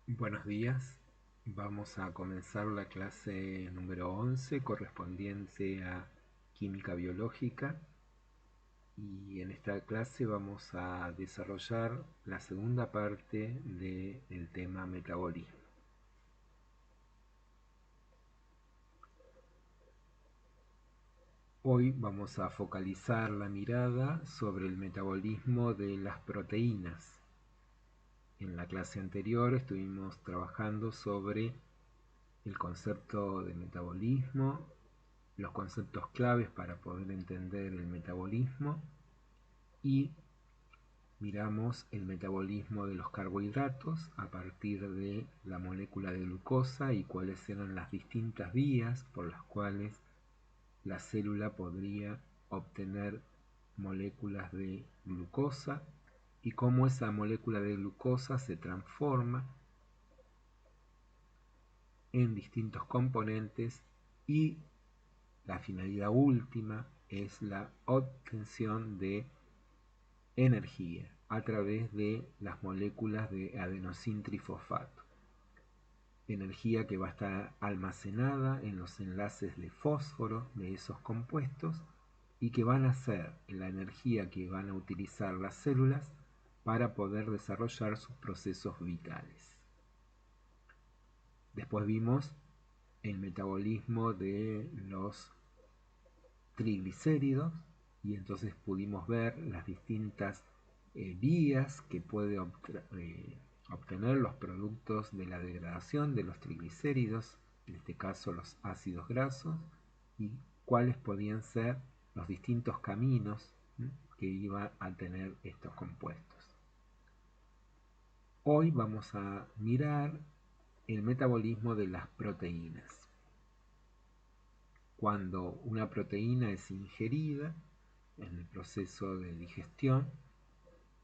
Buenos días, vamos a comenzar la clase número 11 correspondiente a química biológica y en esta clase vamos a desarrollar la segunda parte del tema metabolismo. Hoy vamos a focalizar la mirada sobre el metabolismo de las proteínas. En la clase anterior estuvimos trabajando sobre el concepto de metabolismo, los conceptos claves para poder entender el metabolismo y miramos el metabolismo de los carbohidratos a partir de la molécula de glucosa y cuáles eran las distintas vías por las cuales la célula podría obtener moléculas de glucosa y cómo esa molécula de glucosa se transforma en distintos componentes y la finalidad última es la obtención de energía a través de las moléculas de adenosintrifosfato. Energía que va a estar almacenada en los enlaces de fósforo de esos compuestos y que van a ser la energía que van a utilizar las células para poder desarrollar sus procesos vitales. Después vimos el metabolismo de los triglicéridos y entonces pudimos ver las distintas vías que puede obtener los productos de la degradación de los triglicéridos, en este caso los ácidos grasos, y cuáles podían ser los distintos caminos que iban a tener estos compuestos. Hoy vamos a mirar el metabolismo de las proteínas. Cuando una proteína es ingerida en el proceso de digestión,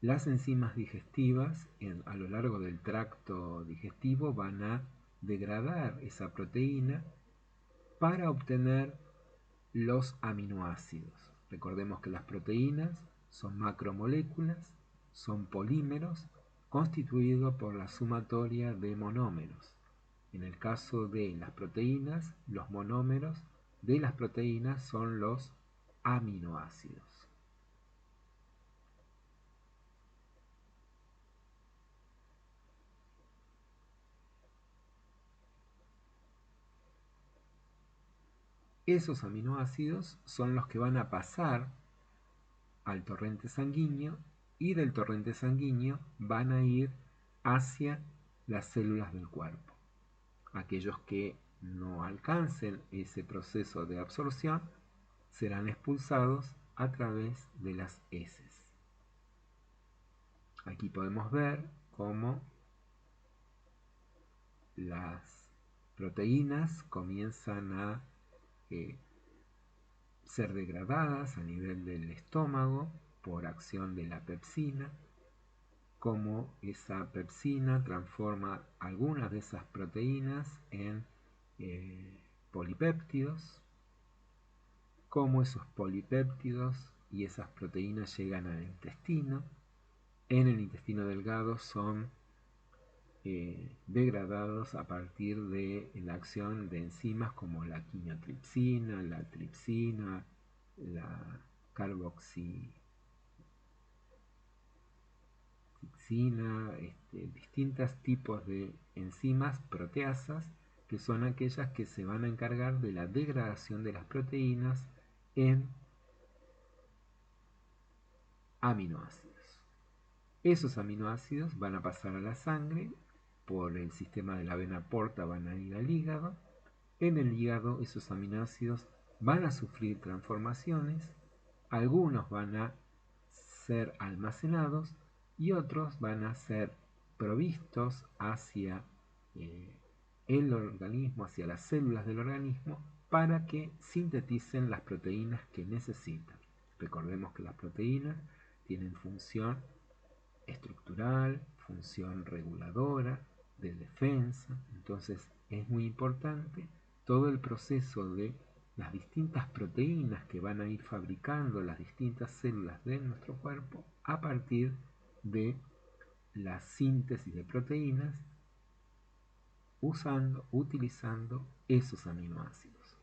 las enzimas digestivas a lo largo del tracto digestivo van a degradar esa proteína para obtener los aminoácidos. Recordemos que las proteínas son macromoléculas, son polímeros constituidos por la sumatoria de monómeros. En el caso de las proteínas, los monómeros de las proteínas son los aminoácidos. Esos aminoácidos son los que van a pasar al torrente sanguíneo y del torrente sanguíneo van a ir hacia las células del cuerpo. Aquellos que no alcancen ese proceso de absorción serán expulsados a través de las heces. Aquí podemos ver cómo las proteínas comienzan a ser degradadas a nivel del estómago por acción de la pepsina, cómo esa pepsina transforma algunas de esas proteínas en polipéptidos, cómo esos polipéptidos y esas proteínas llegan al intestino. En el intestino delgado son degradados a partir de la acción de enzimas como la quinotripsina, la tripsina, la carboxipsina, distintos tipos de enzimas proteasas que son aquellas que se van a encargar de la degradación de las proteínas en aminoácidos. Esos aminoácidos van a pasar a la sangre, por el sistema de la vena porta van a ir al hígado. En el hígado esos aminoácidos van a sufrir transformaciones, algunos van a ser almacenados y otros van a ser provistos hacia el organismo, hacia las células del organismo, para que sinteticen las proteínas que necesitan. Recordemos que las proteínas tienen función estructural, función reguladora, de defensa. Entonces es muy importante todo el proceso de las distintas proteínas que van a ir fabricando las distintas células de nuestro cuerpo a partir de la síntesis de proteínas utilizando esos aminoácidos.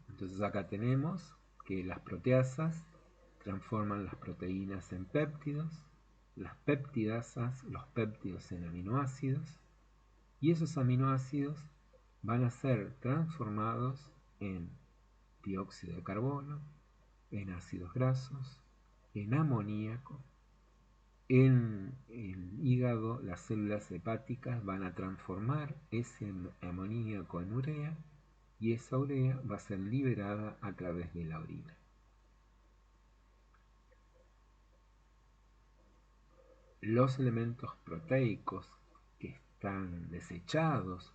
Entonces acá tenemos que las proteasas transforman las proteínas en péptidos, las peptidasas los péptidos en aminoácidos, y esos aminoácidos van a ser transformados en dióxido de carbono, en ácidos grasos, en amoníaco. En el hígado, las células hepáticas van a transformar ese amoníaco en urea, y esa urea va a ser liberada a través de la orina. Los elementos proteicos que están desechados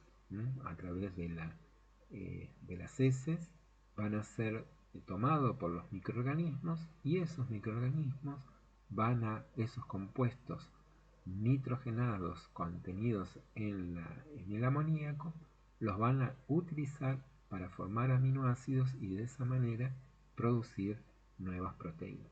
a través de las heces van a ser tomados por los microorganismos, y esos microorganismos esos compuestos nitrogenados contenidos en el amoníaco los van a utilizar para formar aminoácidos y de esa manera producir nuevas proteínas.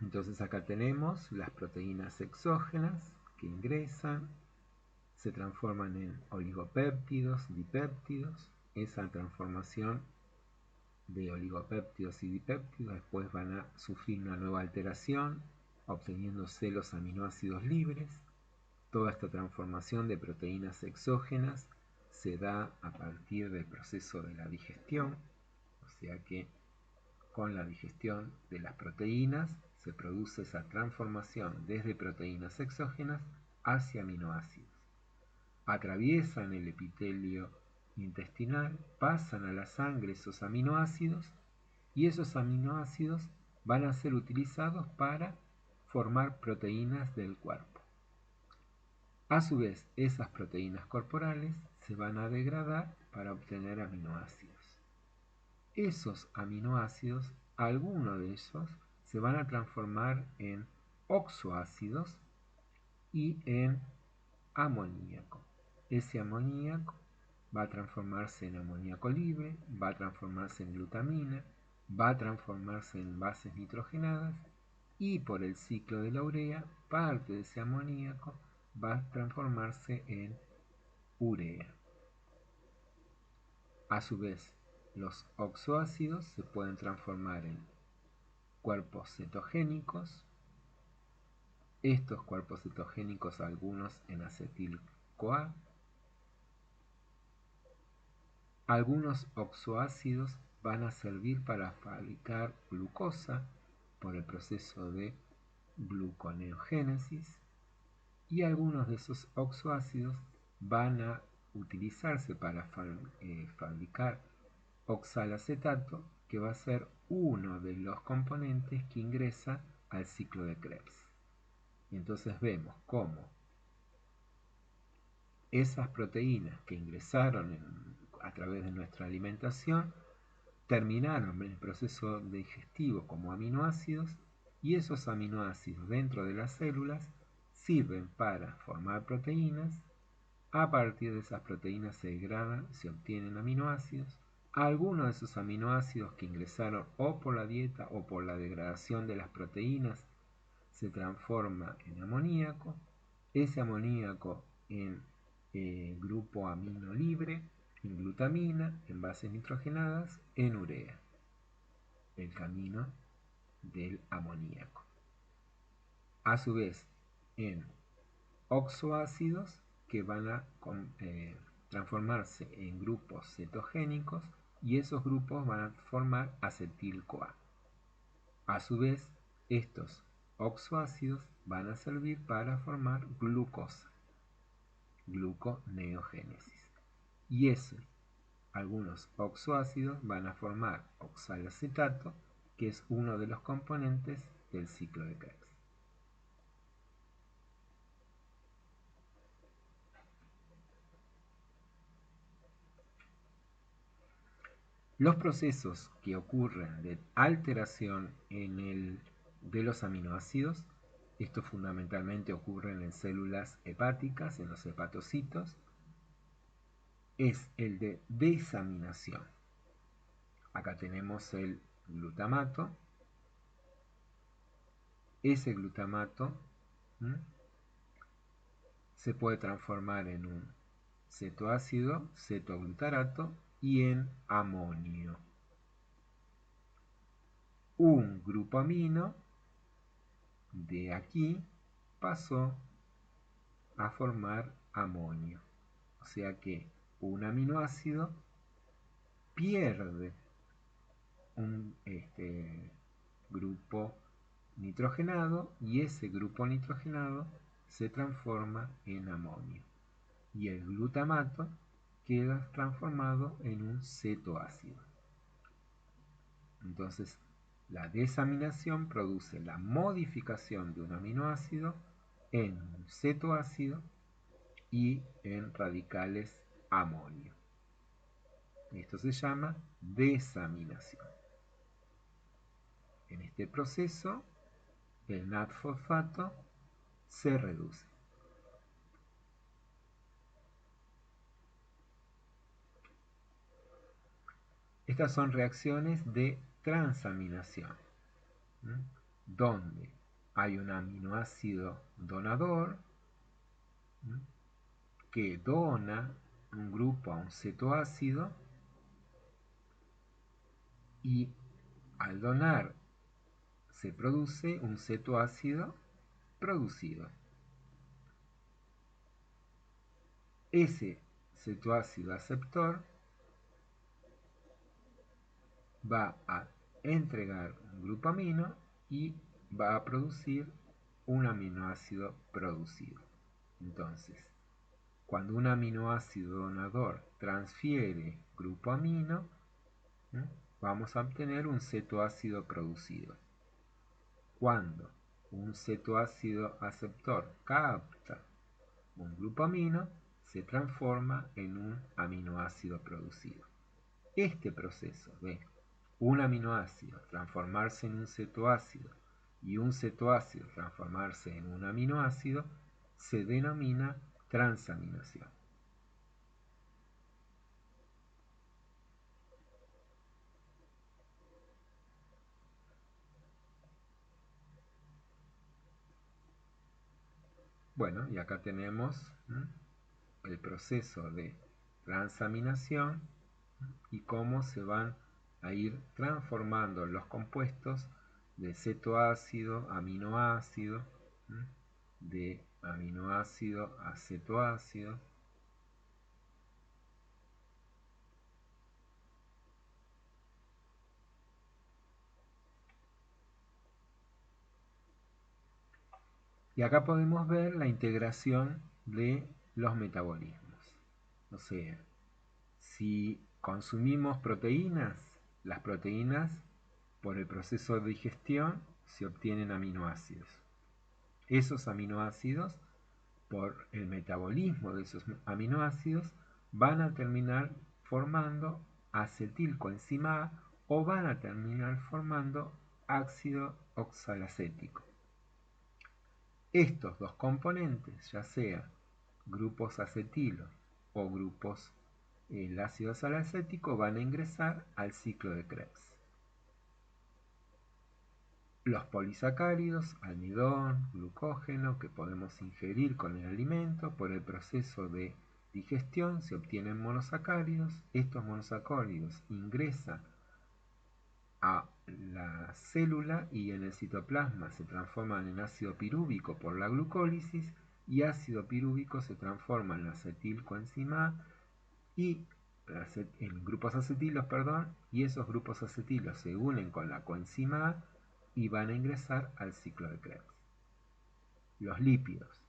Entonces acá tenemos las proteínas exógenas que ingresan, se transforman en oligopéptidos, dipéptidos. Esa transformación de oligopéptidos y dipéptidos después van a sufrir una nueva alteración, obteniéndose los aminoácidos libres. Toda esta transformación de proteínas exógenas se da a partir del proceso de la digestión, o sea que con la digestión de las proteínas se produce esa transformación desde proteínas exógenas hacia aminoácidos. Atraviesan el epitelio intestinal, pasan a la sangre esos aminoácidos, y esos aminoácidos van a ser utilizados para formar proteínas del cuerpo. A su vez, esas proteínas corporales se van a degradar para obtener aminoácidos. Esos aminoácidos, algunos de ellos, se van a transformar en oxoácidos y en amoníaco. Ese amoníaco va a transformarse en amoníaco libre, va a transformarse en glutamina, va a transformarse en bases nitrogenadas, y por el ciclo de la urea, parte de ese amoníaco va a transformarse en urea. A su vez, los oxoácidos se pueden transformar en cuerpos cetogénicos. Estos cuerpos cetogénicos, algunos en acetil-CoA. Algunos oxoácidos van a servir para fabricar glucosa por el proceso de gluconeogénesis, y algunos de esos oxoácidos van a utilizarse para fabricar oxalacetato, que va a ser uno de los componentes que ingresa al ciclo de Krebs. Y entonces vemos cómo esas proteínas que ingresaron a través de nuestra alimentación terminaron en el proceso digestivo como aminoácidos, y esos aminoácidos dentro de las células sirven para formar proteínas. A partir de esas proteínas se degradan, se obtienen aminoácidos. Algunos de esos aminoácidos que ingresaron o por la dieta o por la degradación de las proteínas se transforma en amoníaco. Ese amoníaco en grupo amino libre, en glutamina, en bases nitrogenadas, en urea. El camino del amoníaco. A su vez, en oxoácidos que van a transformarse en grupos cetogénicos, y esos grupos van a formar acetil-CoA. A su vez, estos oxoácidos van a servir para formar glucosa, gluconeogénesis. Y algunos oxoácidos van a formar oxalacetato, que es uno de los componentes del ciclo de Krebs. Los procesos que ocurren de alteración de los aminoácidos, esto fundamentalmente ocurren en células hepáticas, en los hepatocitos, es el de desaminación. Acá tenemos el glutamato. Ese glutamato se puede transformar en un cetoácido, cetoglutarato y en amonio. Un grupo amino de aquí pasó a formar amonio. O sea que un aminoácido pierde un grupo nitrogenado y ese grupo nitrogenado se transforma en amonio. Y el glutamato queda transformado en un cetoácido. Entonces, la desaminación produce la modificación de un aminoácido en un cetoácido y en radicales amonio. Esto se llama desaminación. En este proceso, el NAD-fosfato se reduce. Estas son reacciones de transaminación, donde hay un aminoácido donador que dona un grupo a un cetoácido y al donar se produce un cetoácido producido. Ese cetoácido aceptor va a entregar un grupo amino y va a producir un aminoácido producido. Entonces, cuando un aminoácido donador transfiere grupo amino, vamos a obtener un cetoácido producido. Cuando un cetoácido aceptor capta un grupo amino, se transforma en un aminoácido producido. Este proceso de un aminoácido transformarse en un cetoácido y un cetoácido transformarse en un aminoácido se denomina transaminación. Bueno, y acá tenemos el proceso de transaminación y cómo se van a ir transformando los compuestos de cetoácido, aminoácido, de aminoácido a cetoácido. Y acá podemos ver la integración de los metabolismos. O sea, si consumimos proteínas, las proteínas por el proceso de digestión se obtienen aminoácidos. Esos aminoácidos, por el metabolismo de esos aminoácidos, van a terminar formando acetilcoenzima A o van a terminar formando ácido oxalacético. Estos dos componentes, ya sea grupos acetilos o grupos el ácido oxalacético, van a ingresar al ciclo de Krebs. Los polisacáridos, almidón, glucógeno, que podemos ingerir con el alimento, por el proceso de digestión se obtienen monosacáridos. Estos monosacáridos ingresan a la célula y en el citoplasma se transforman en ácido pirúvico por la glucólisis y ácido pirúvico se transforma en acetilcoenzima A y en grupos acetilos, y esos grupos acetilos se unen con la coenzima A y van a ingresar al ciclo de Krebs. Los lípidos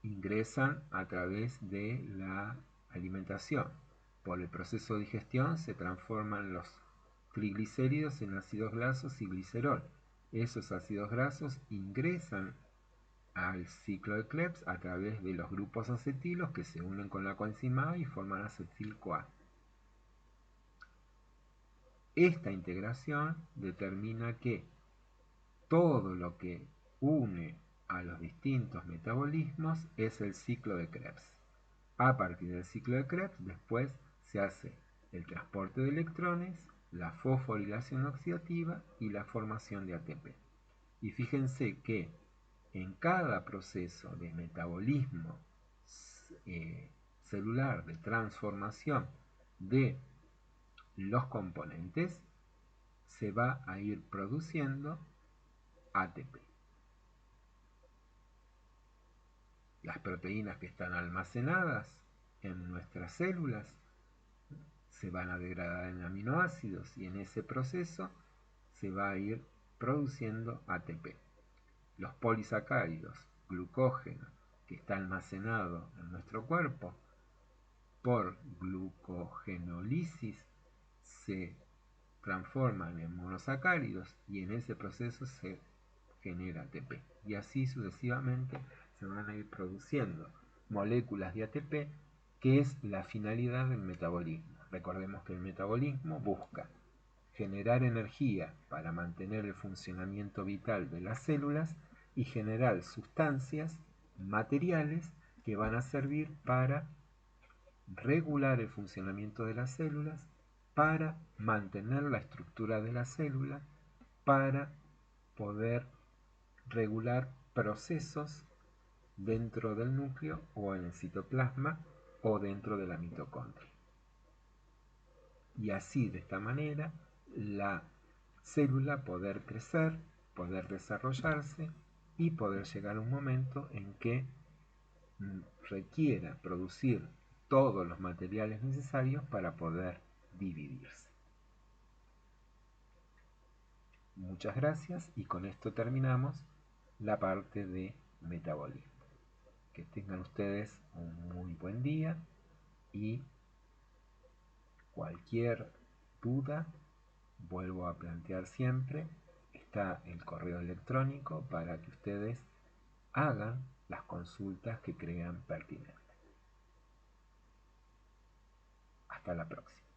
ingresan a través de la alimentación. Por el proceso de digestión se transforman los triglicéridos en ácidos grasos y glicerol. Esos ácidos grasos ingresan al ciclo de Krebs a través de los grupos acetilos que se unen con la coenzima A y forman acetil-CoA. Esta integración determina que todo lo que une a los distintos metabolismos es el ciclo de Krebs. A partir del ciclo de Krebs, después se hace el transporte de electrones, la fosforilación oxidativa y la formación de ATP. Y fíjense que en cada proceso de metabolismo celular, de transformación de los componentes, se va a ir produciendo ATP. Las proteínas que están almacenadas en nuestras células se van a degradar en aminoácidos y en ese proceso se va a ir produciendo ATP. Los polisacáridos, glucógeno, que está almacenado en nuestro cuerpo, por glucogenólisis se transforman en monosacáridos y en ese proceso se genera ATP. Y así sucesivamente se van a ir produciendo moléculas de ATP, que es la finalidad del metabolismo. Recordemos que el metabolismo busca generar energía para mantener el funcionamiento vital de las células y generar sustancias materiales que van a servir para regular el funcionamiento de las células, para mantener la estructura de la célula, para poder regular procesos dentro del núcleo o en el citoplasma o dentro de la mitocondria. Y así, de esta manera, la célula poder crecer, poder desarrollarse y poder llegar a un momento en que requiera producir todos los materiales necesarios para poder dividirse. Muchas gracias y con esto terminamos la parte de metabolismo. Que tengan ustedes un muy buen día y cualquier duda, vuelvo a plantear siempre, está el correo electrónico para que ustedes hagan las consultas que crean pertinentes. Hasta la próxima.